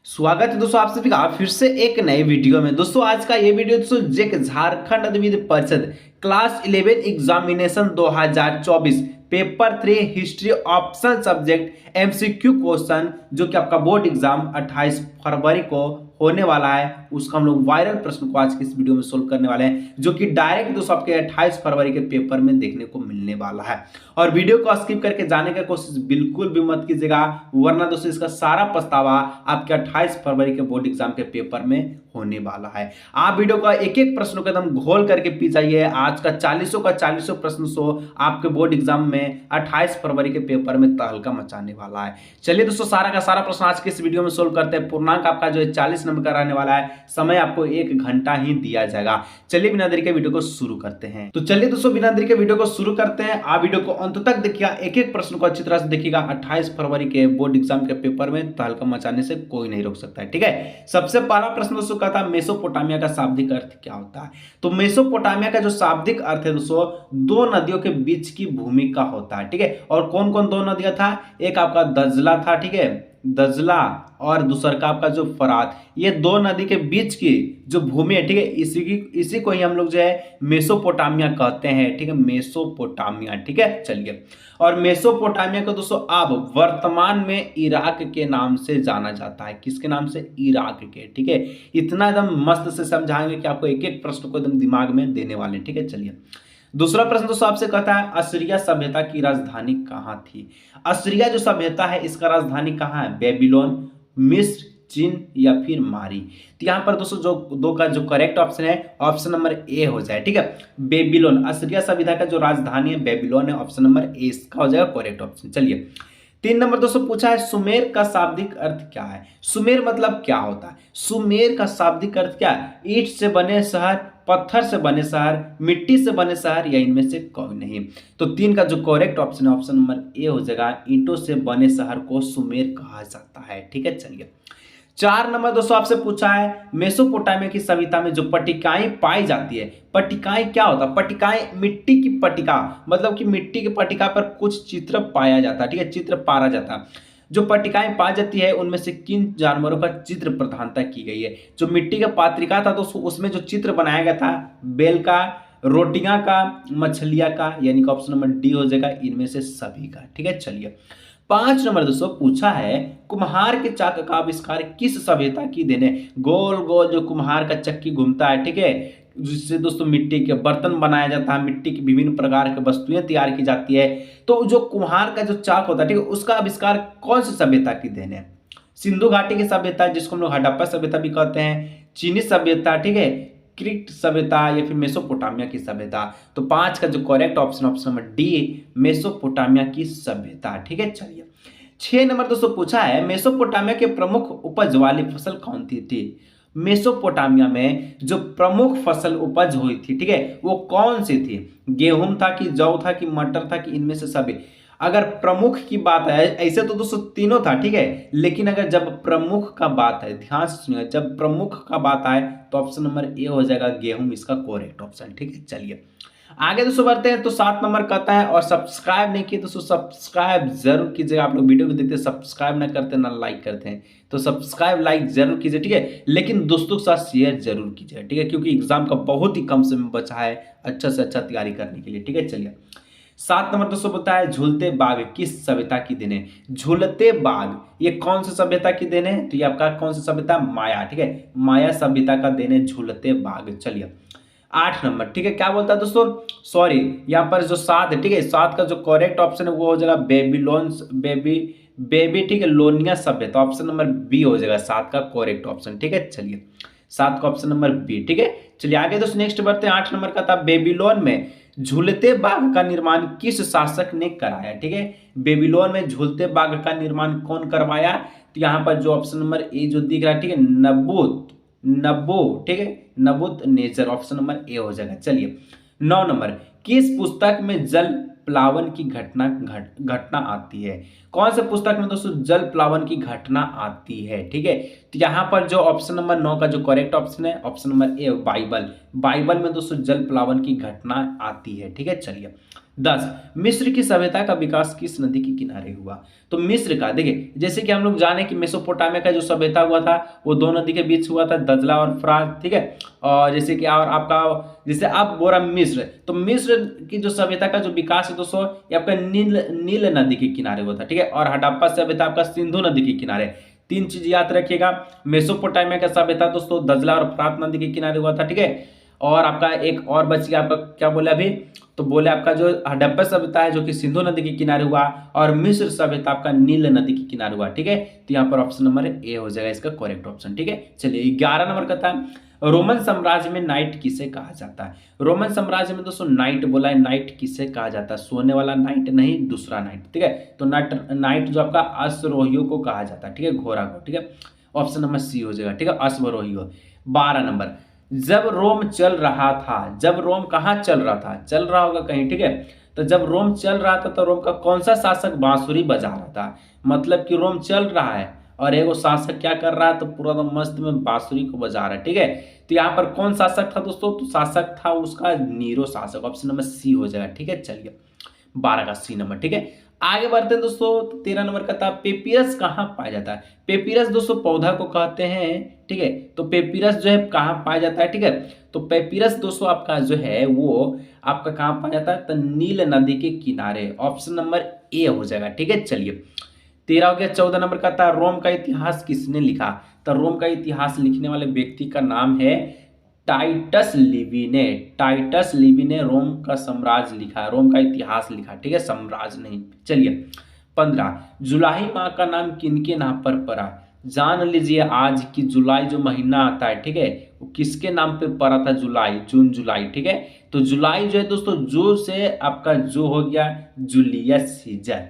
स्वागत है दोस्तों आप सभी का फिर से एक नए वीडियो में। दोस्तों आज का ये वीडियो दोस्तों जेक झारखंड अधिविद्य परिषद class 11 examination 2024 paper 3 history optional subject MCQ question जो कि आपका बोर्ड एग्जाम 28 फरवरी को होने वाला है, उसका हम लोग वायरल प्रश्न को आज की इस वीडियो में सोल्व करने वाले हैं, जो कि डायरेक्ट दोस्तों आपके 28 फरवरी के पेपर में देखने को मिलने वाला है। और वीडियो को स्किप करके जाने की कोशिश बिल्कुल भी मत कीजिएगा, वरना दोस्तों इसका सारा पछतावा आपके 28 फरवरी के बोर्ड एग्जाम के पेपर में होने वाला है। आप वीडियो का एक एक प्रश्न को एकदम घोल करके पी जाइए। आज का 40 प्रश्न आपके बोर्ड एग्जाम में 28 फरवरी के पेपर में तहलका मचाने वाला है। चलिए दोस्तों सारा का सारा प्रश्न आज के इस वीडियो में सोल्व करते हैं। पूर्णांक आपका जो है 40 नंबर का रहने वाला है, समय आपको 1 घंटा ही दिया जाएगा। चलिए बिना देरी के वीडियो को शुरू करते हैं। तो चलिए दोस्तों बिना देरी के वीडियो को शुरू करते हैं। आप वीडियो को अंत तक देखिएगा, एक एक प्रश्न को अच्छी तरह से देखिएगा। 28 फरवरी के बोर्ड एग्जाम के पेपर में तहलका मचाने से कोई नहीं रोक सकता है, ठीक है। सबसे पहला प्रश्न दोस्तों का था मेसोपोटामिया का शाब्दिक अर्थ क्या होता है। तो मेसोपोटामिया का जो शाब्दिक अर्थ है दोस्तों, दो नदियों के बीच की भूमि का होता है, ठीक है। और कौन कौन दो नदियां था, एक आपका दजला था, ठीक है, दजला, और दूसरा का आपका जो फरात। ये दो नदी के बीच की जो भूमि है, ठीक है, इसी को ही हम लोग जो है मेसोपोटामिया कहते हैं, ठीक है, मेसोपोटामिया, ठीक है। चलिए, और मेसोपोटामिया को दोस्तों अब वर्तमान में इराक के नाम से जाना जाता है। किसके नाम से, इराक के, ठीक है। इतना एकदम मस्त से समझाएंगे कि आपको एक एक प्रश्न को एकदम दिमाग में देने वाले, ठीक है। चलिए, दूसरा प्रश्न दोस्तों आपसे कहता है असीरिया सभ्यता की राजधानी कहां थी। असीरिया जो सभ्यता है इसका राजधानी कहां है, बेबीलोन, मिस्र, चीन या फिर मारी। तो यहां पर दोस्तों जो दो का जो करेक्ट ऑप्शन है ऑप्शन नंबर ए हो जाए, ठीक है। बेबीलोन, असीरिया सभ्यता का जो राजधानी है बेबीलोन है, ऑप्शन नंबर ए इसका हो जाएगा करेक्ट ऑप्शन। चलिए, 3 नंबर दोस्तों पूछा है सुमेर का शाब्दिक अर्थ क्या है। सुमेर मतलब क्या होता है, सुमेर का शाब्दिक अर्थ क्या है, ईंट से बने शहर, पत्थर से बने शहर, मिट्टी से बने शहर, या इनमें से कोई नहीं। तो 3 का जो करेक्ट ऑप्शन है ऑप्शन नंबर ए हो जाएगा, ईंटों से बने शहर को सुमेर कहा जाता है, ठीक है। चलिए, 4 नंबर दोस्तों आपसे पूछा है मेसोपोटामिया की सभ्यता में जो पट्टिकाएं पाई जाती है, पट्टिकाएं क्या होता है, पट्टिकाएं मिट्टी की पट्टिका, मतलब कि मिट्टी की पट्टिका पर कुछ चित्र पाया जाता है, ठीक है, चित्र पाया जाता है। जो पट्टिकाएं पाई जाती है उनमें से किन जानवरों का चित्र प्रधानता की गई है। जो मिट्टी का पात्रिका था दोस्तों उसमें जो चित्र बनाया गया था बैल का, रोटियां का, मछलियां का, यानी कि ऑप्शन नंबर डी हो जाएगा इनमें से सभी का, ठीक है। चलिए, 5 नंबर दोस्तों पूछा है कुम्हार के चाक का आविष्कार किस सभ्यता की देन है। गोल गोल जो कुम्हार का चक्की घूमता है, ठीक है, जिससे दोस्तों मिट्टी के बर्तन बनाया जाता है, मिट्टी की विभिन्न प्रकार की वस्तुएं तैयार की जाती है। तो जो कुम्हार का जो चाक होता है, ठीक है, उसका आविष्कार कौन सी सभ्यता की देन है। सिंधु घाटी की सभ्यता जिसको हम लोग हड़प्पा सभ्यता भी कहते हैं, चीनी सभ्यता, ठीक है, क्रिट सभ्यता, या फिर मेसोपोटामिया की सभ्यता। तो 5 का जो correct option option number D Mesopotamia की सभ्यता, ठीक है। चलिए, 6 नंबर दोस्तों पूछा है मेसोपोटामिया के प्रमुख उपज वाली फसल कौन थी। मेसोपोटामिया में जो प्रमुख फसल उपज हुई थी, ठीक है, वो कौन सी थी। गेहूं था कि जौ था कि मटर था कि इनमें से सभी। अगर प्रमुख की बात है, ऐसे तो दोस्तों तीनों था, ठीक है, लेकिन अगर जब प्रमुख का बात है, ध्यान से सुनिएगा, जब प्रमुख का बात आए तो ऑप्शन नंबर ए हो जाएगा गेहूं इसका करेक्ट ऑप्शन, ठीक है। चलिए, आगे दोस्तों बढ़ते हैं। तो 7 नंबर कहता है और सब्सक्राइब नहीं किए दोस्तों सब्सक्राइब जरूर कीजिएगा। आप लोग वीडियो को देखते हैं सब्सक्राइब ना करते ना लाइक करते हैं, तो सब्सक्राइब लाइक जरूर कीजिए, ठीक है, लेकिन दोस्तों के साथ शेयर जरूर कीजिए, ठीक है, क्योंकि एग्जाम का बहुत ही कम समय बचा है अच्छा से अच्छा तैयारी करने के लिए, ठीक है। चलिए, 7 नंबर दोस्तों बताया झूलते बाग किस सभ्यता की देन है। झूलते बाग ये कौन सी सभ्यता की देन है, तो ये आपका कौन सी सभ्यता, माया, ठीक है, माया सभ्यता का देन है झूलते बाग। चलिए, 8 नंबर, ठीक है, क्या बोलता है दोस्तों, सॉरी यहाँ पर जो 7 है, ठीक है, 7 का जो करेक्ट ऑप्शन है वो हो जाएगा बेबीलोन, बेबी, ठीक है, लोनिया सभ्यता, ऑप्शन नंबर बी हो जाएगा 7 का करेक्ट ऑप्शन, ठीक है। चलिए, 7 का ऑप्शन नंबर बी, ठीक है। चलिए आगे दोस्तों नेक्स्ट बढ़ते हैं। 8 नंबर का था बेबीलोन में झूलते बाग का निर्माण किस शासक ने कराया, ठीक है। बेबीलोन में झूलते बाग का निर्माण कौन करवाया, तो यहाँ पर जो ऑप्शन नंबर ए जो दिख रहा है, ठीक है, नब्बो, ठीक है, नबूकदनेस्सर, ऑप्शन नंबर ए हो जाएगा। चलिए, 9 नंबर किस पुस्तक में जल प्लावन की घटना आती है। कौन से पुस्तक में दोस्तों जल प्लावन की घटना आती है, ठीक है। तो यहाँ पर जो ऑप्शन नंबर 9 का जो करेक्ट ऑप्शन है ऑप्शन नंबर ए बाइबल में दोस्तों जल प्लावन की घटना आती है, ठीक है। चलिए, 10 मिस्र की सभ्यता का विकास किस नदी के किनारे हुआ? तो मिस्र का देखिए, जैसे कि हम लोग जाने कि मेसोपोटामिया का जो सभ्यता हुआ था वो दो नदी के बीच हुआ था, दजला और फरात, ठीक है। और जैसे कि और आपका जैसे आप बोल रहा मिस्र, तो मिस्र की जो सभ्यता का जो विकास है दोस्तों ये आपका नील नील नदी के किनारे हुआ था, ठीक है। और हड़प्पा सभ्यता आपका सिंधु नदी के किनारे। तीन चीज याद रखिएगा, मेसोपोटामिया का सभ्यता दोस्तों दजला और फरात नदी के किनारे हुआ था, ठीक है। और आपका एक और बच गया, आपका क्या बोले अभी, तो बोले आपका जो हड़प्पा सभ्यता है जो कि सिंधु नदी के किनारे हुआ, और मिस्र सभ्यता आपका नील नदी के किनारे हुआ, ठीक है। तो यहाँ पर ऑप्शन नंबर ए हो जाएगा इसका करेक्ट ऑप्शन, ठीक है। चलिए 11 नंबर का था, रोमन साम्राज्य में नाइट किसे कहा जाता है? रोमन साम्राज्य में दोस्तों नाइट बोला है, नाइट किसे कहा जाता है? सोने वाला नाइट नहीं, दूसरा नाइट, ठीक है। तो नाइट जो आपका अश्वरोहियों को कहा जाता है, ठीक है, घोड़ा को, ठीक है। ऑप्शन नंबर सी हो जाएगा, ठीक है, अश्वरोहियों। 12 नंबर, जब रोम चल रहा था, जब रोम कहाँ चल रहा था? चल रहा होगा कहीं, ठीक है। तो जब रोम चल रहा था तो रोम का कौन सा शासक बांसुरी बजा रहा था? मतलब कि रोम चल रहा है और एगो शासक क्या कर रहा है, तो पूरा तो मस्त में बांसुरी को बजा रहा है, ठीक है। तो यहाँ पर कौन शासक था दोस्तों? तो शासक था उसका नीरो शासक, ऑप्शन नंबर सी हो जाएगा, ठीक है। चलिए 12 का सी नंबर, ठीक है। आगे बढ़ते हैं दोस्तों, तो 13 नंबर का था, पेपिरस कहाँ पाया जाता है? पेपिरस दोस्तों पौधा को कहते हैं, ठीक है। तो पेपिरस जो है कहाँ पाया जाता है, ठीक है। तो पेपिरस दोस्तों आपका जो है वो आपका कहाँ पाया जाता है? तो नील नदी के किनारे, ऑप्शन नंबर ए हो जाएगा, ठीक है। चलिए 13 हो गया। 14 नंबर का था, रोम का इतिहास किसने लिखा? तो रोम का इतिहास लिखने वाले व्यक्ति का नाम है टाइटस लिवी ने। टाइटस लिवी ने रोम का साम्राज्य लिखा, रोम का इतिहास लिखा, ठीक है, साम्राज्य नहीं। चलिए 15, जुलाई माह का नाम किनके नाम पर पड़ा? जान लीजिए आज की जुलाई जो महीना आता है, ठीक है, वो किसके नाम पे पड़ा था? जुलाई, जून जुलाई, ठीक है। तो जुलाई जो है दोस्तों, जू से आपका जो हो गया जूलियस सीजर,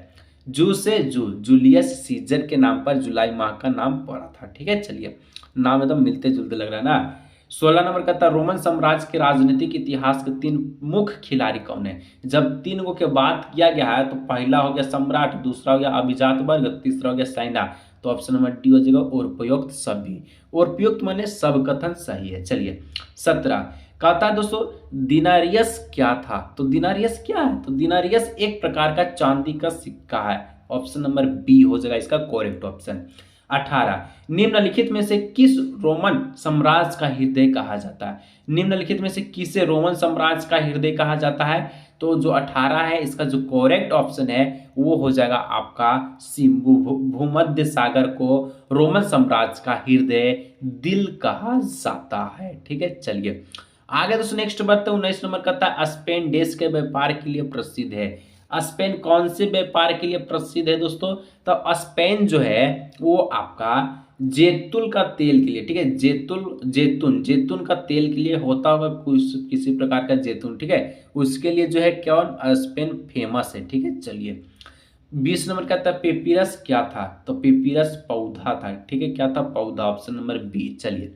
जू से जूलियस सीजर के नाम पर जुलाई माह का नाम पड़ा था, ठीक है। चलिए नाम एकदम मिलते जुलते लग रहा है ना। 16 नंबर का था, रोमन साम्राज्य के राजनीतिक इतिहास के 3 मुख्य खिलाड़ी कौन है? जब 3 गो के बात किया गया है तो पहला हो गया सम्राट, दूसरा हो गया अभिजात वर्ग, तीसरा हो गया सेना। तो ऑप्शन नंबर डी हो जाएगा उपयुक्त सभी। उपयुक्त माने सब कथन सही है। चलिए 17, कहता है दोस्तों दिनारियस क्या था? तो दिनारियस क्या है? तो दिनारियस एक प्रकार का चांदी का सिक्का है, ऑप्शन नंबर बी हो जाएगा इसका करेक्ट ऑप्शन। 18, निम्नलिखित में से किस रोमन साम्राज्य का हृदय कहा जाता है? निम्नलिखित में से किसे रोमन साम्राज्य का हृदय कहा जाता है? तो जो 18 है इसका जो करेक्ट ऑप्शन है वो हो जाएगा आपका सी, भूमध्य सागर को रोमन साम्राज्य का हृदय दिल कहा जाता है, ठीक है। चलिए आगे दोस्तों नेक्स्ट बढ़ते हैं। 19 नंबर का था, स्पेन देश के व्यापार के लिए प्रसिद्ध है। स्पेन कौन से व्यापार के लिए प्रसिद्ध है दोस्तों? तो स्पेन जो है वो आपका जैतून का तेल के लिए, ठीक है, जैतून का तेल के लिए होता होगा कुछ किसी प्रकार का जैतून, ठीक है, उसके लिए जो है कौन स्पेन फेमस है, ठीक है। चलिए 20 नंबर का था, पेपिरस क्या था? तो पेपिरस पौधा था, ठीक है, क्या था? पौधा, ऑप्शन नंबर बी। चलिए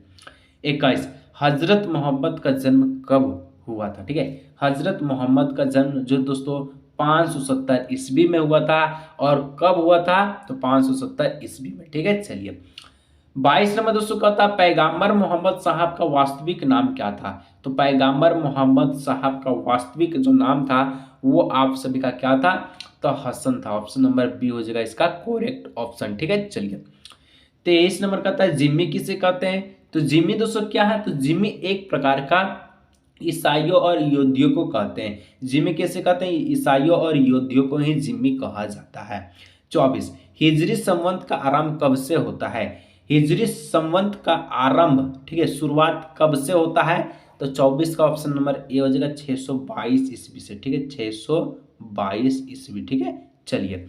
21, हजरत मोहम्मद का जन्म कब हुआ था? ठीक है, हजरत मोहम्मद का जन्म जो दोस्तों 570 ईस्वी में हुआ था। और कब हुआ था? तो 570 ईस्वी में, ठीक है। चलिए 22 नंबर दोस्तों का था, पैगंबर मोहम्मद साहब का वास्तविक नाम क्या था? तो पैगंबर मोहम्मद साहब का वास्तविक जो नाम था वो आप सभी का क्या था? तो हसन था, ऑप्शन नंबर बी हो जाएगा इसका करेक्ट ऑप्शन, ठीक है। चलिए 23 नंबर का था, जिम्मी किसे कहते हैं? तो जिम्मी दोस्तों क्या है? तो जिम्मी एक प्रकार का ईसाइयों और यहूदियों को कहते हैं। जिम्मी कैसे कहते हैं? ईसाइयों और यहूदियों को ही जिम्मी कहा जाता है। 24, हिजरी संवत का आरंभ कब से होता है? हिजरी संवत का आरंभ, ठीक है, शुरुआत कब से होता है? तो 24 का ऑप्शन नंबर ए हो जाएगा 622 ईस्वी से, ठीक है, 622 ईस्वी, ठीक है। चलिए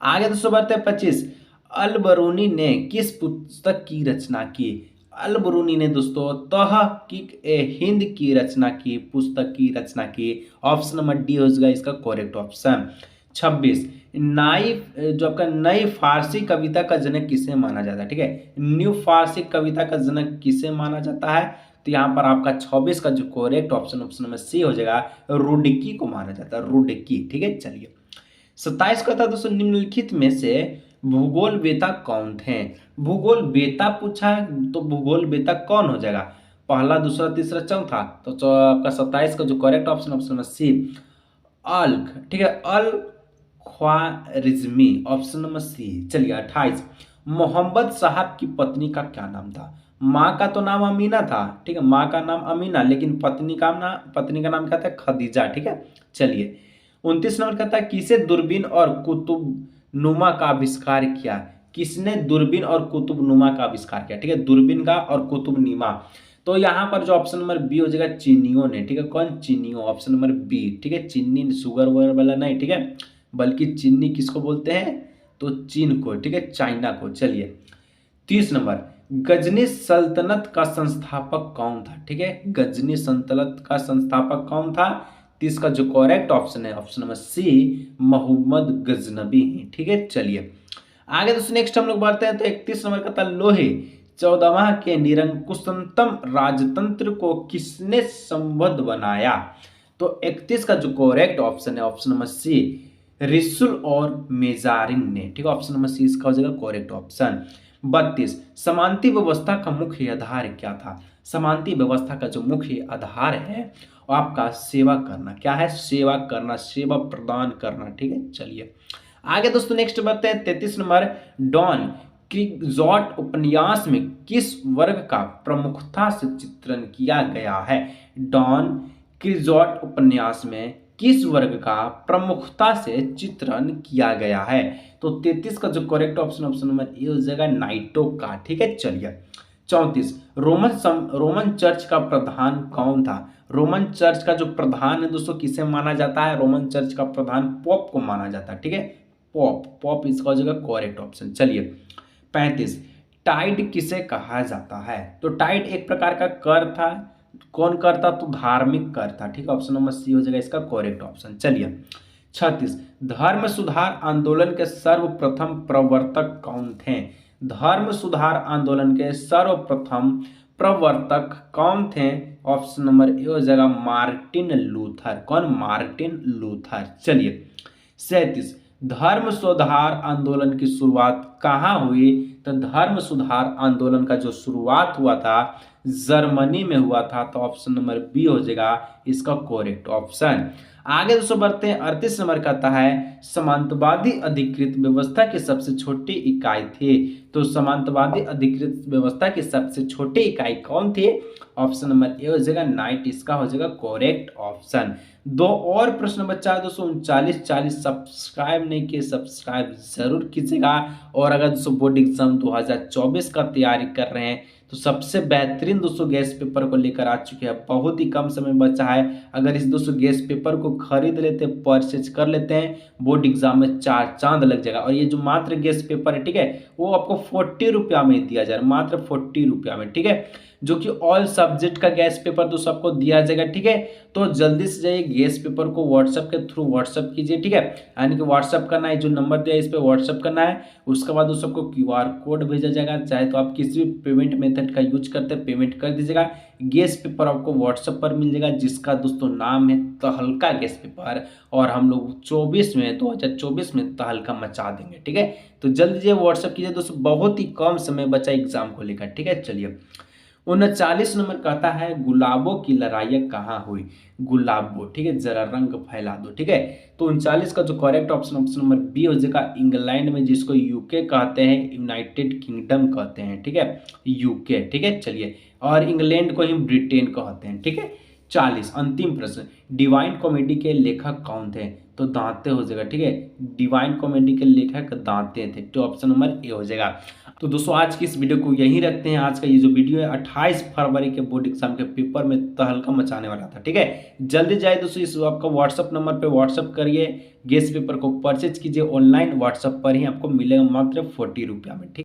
आगे दोस्तों बढ़ते हैं 25, अल बरूनी ने किस पुस्तक की रचना की? अल बरूनी ने दोस्तों तहकीक हिंद की रचना की, पुस्तक की रचना की, ऑप्शन नंबर डी हो जाएगा इसका करेक्ट ऑप्शन। 26, नई जो आपका नई फारसी कविता का जनक किसे माना जाता है? ठीक है, न्यू फारसी कविता का जनक किसे माना जाता है? तो यहाँ पर आपका 26 का जो करेक्ट ऑप्शन नंबर सी हो जाएगा, रुडकी को माना जाता है, रुडकी, ठीक है। चलिए 27 का था दोस्तों, निम्नलिखित में से भूगोल वेता कौन थे? भूगोल वेता पूछा है तो भूगोल वेता कौन हो जाएगा? पहला, दूसरा, तीसरा, चौथा। तो आपका 27 का जो करेक्ट ऑप्शन नंबर सी अल्ख, ठीक है, अल ख्वारिज़मी, ऑप्शन नंबर सी। चलिए 28, मोहम्मद साहब की पत्नी का क्या नाम था? माँ का तो नाम अमीना था, ठीक है, माँ का नाम अमीना, लेकिन पत्नी का नाम क्या था? खदीजा, ठीक है। चलिए 29 नंबर कहता है किसे दूरबीन और कुतुब नुमा का आविष्कार किया? किसने दूरबीन और कुतुब नुमा का आविष्कार किया? ठीक है, दूरबीन का और कुतुब नुमा। तो यहाँ पर जो ऑप्शन नंबर बी हो जाएगा चीनियों ने, ठीक है, कौन? चीनियों, ऑप्शन नंबर बी, ठीक है, चीनी शुगर वगैरह वाला नहीं, ठीक है, बल्कि चीनी किसको बोलते हैं? तो चीन को, ठीक है, चाइना को। चलिए 30 नंबर, गजनी सल्तनत का संस्थापक कौन था? ठीक है, गजनी सल्तनत का संस्थापक कौन था? 30 का जो करेक्ट ऑप्शन है option number C, Mohammad Ghaznavi है, ठीक है। चलिए आगे दोस्तों नेक्स्ट हम लोग बढ़ते हैं। तो 31 नंबर का था लोहे 14वां के निरंकुशतम राजतंत्र को किसने संबद्ध बनाया? तो 31 का जो करेक्ट ऑप्शन है ऑप्शन नंबर सी, रिसुल और मेजारिन ने, ठीक है, ऑप्शन नंबर सी इसका हो जाएगा करेक्ट ऑप्शन। 32, समांती व्यवस्था का मुख्य आधार क्या था? समांती व्यवस्था का जो मुख्य आधार है वो आपका सेवा करना, क्या है? सेवा करना, सेवा प्रदान करना, ठीक है। चलिए आगे दोस्तों नेक्स्ट बढ़ते हैं। 33 नंबर, डॉन क्विक्सोट उपन्यास में किस वर्ग का प्रमुखता से चित्रण किया गया है? डॉन क्विक्सोट उपन्यास में किस वर्ग का प्रमुखता से चित्रण किया गया है? तो 33 का जो correct option option number A हो जाएगा नाइटो का, ठीक है। चलिए 34, रोमन चर्च का प्रधान कौन था? रोमन चर्च का जो प्रधान है दोस्तों किसे माना जाता है? रोमन चर्च का प्रधान पोप को माना जाता है, ठीक है, पोप इसका हो जाएगा करेक्ट ऑप्शन। चलिए 35, टाइड किसे कहा जाता है? तो टाइड एक प्रकार का कर था, कौन कर था? तो धार्मिक कर था, ठीक है, ऑप्शन नंबर सी हो जाएगा इसका करेक्ट ऑप्शन। चलिए 36, धर्म सुधार आंदोलन के सर्वप्रथम प्रवर्तक कौन थे? धर्म सुधार आंदोलन के सर्वप्रथम प्रवर्तक कौन थे? ऑप्शन नंबर ए हो जाएगा मार्टिन लूथर, कौन? Martin Luther. चलिए 37, धर्म सुधार आंदोलन की शुरुआत कहाँ हुई? तो धर्म सुधार आंदोलन का जो शुरुआत हुआ था जर्मनी में हुआ था, तो ऑप्शन नंबर बी हो जाएगा इसका करेक्ट ऑप्शन। आगे दोस्तों बढ़ते हैं। 38 नंबर कहता है समांतवादी अधिकृत व्यवस्था की सबसे छोटी इकाई थी। तो समांतवादी अधिकृत व्यवस्था की सबसे छोटी इकाई कौन थी? ऑप्शन नंबर ए हो जाएगा नाइट, इसका हो जाएगा करेक्ट ऑप्शन। दो और प्रश्न बचा है दोस्तों 39-40, सब्सक्राइब नहीं किए सब्सक्राइब जरूर कीजिएगा। और अगर दोस्तों बोर्ड एग्जाम 2024 का तैयारी कर रहे हैं तो सबसे बेहतरीन दोस्तों गैस पेपर को लेकर आ चुके हैं, बहुत ही कम समय बचा है। अगर इस दोस्तों गैस पेपर को खरीद लेते हैं, परचेज कर लेते हैं, बोर्ड एग्जाम में 4 चांद लग जाएगा। और ये जो मात्र गैस पेपर है, ठीक है, वो आपको 40 रुपया में दिया जा रहा है, मात्र 40 रुपया में, ठीक है, जो कि ऑल सब्जेक्ट का गैस पेपर तो सबको दिया जाएगा, ठीक है। तो जल्दी से जाइए गैस पेपर को व्हाट्सएप के थ्रू व्हाट्सएप कीजिए, ठीक है, यानी कि व्हाट्सएप करना है, जो नंबर दिया है इस पर व्हाट्सएप करना है। उसके बाद उस सबको QR कोड भेजा जाएगा, चाहे तो आप किसी भी पेमेंट मेथड का यूज करते हैं पेमेंट कर दीजिएगा। गैस पेपर आपको व्हाट्सएप पर मिल जाएगा, जिसका दोस्तों नाम है तहलका गैस पेपर। और हम लोग 2024 में तहलका मचा देंगे, ठीक है। तो जल्दी से व्हाट्सएप कीजिए दोस्तों, बहुत ही कम समय बचा एग्जाम को लेकर, ठीक है। चलिए 39 नंबर कहता है गुलाबों की लड़ाई कहाँ हुई? गुलाबो, ठीक है, जरा रंग फैला दो, ठीक है। तो 39 का जो correct option option number B हो जाएगा इंग्लैंड में, जिसको यूके कहते हैं, यूनाइटेड किंगडम कहते हैं, ठीक है, यूके, ठीक है। चलिए और इंग्लैंड को ही ब्रिटेन कहते हैं, ठीक है। 40, अंतिम प्रश्न, डिवाइन कॉमेडी के लेखक कौन थे? तो दांते हो जाएगा, ठीक है, डिवाइन कॉमेडी के लेखक दांते थे, तो ऑप्शन नंबर ए हो जाएगा। तो दोस्तों आज की इस वीडियो को यहीं रखते हैं। आज का ये जो वीडियो है 28 फरवरी के बोर्ड एग्जाम के पेपर में तहलका मचाने वाला था, ठीक है। जल्दी जाए दोस्तों, इस आपका व्हाट्सअप नंबर पे व्हाट्सअप करिए, गैस पेपर को परचेज कीजिए, ऑनलाइन व्हाट्सअप पर ही आपको मिलेगा मात्र 40 रुपया में, ठीक।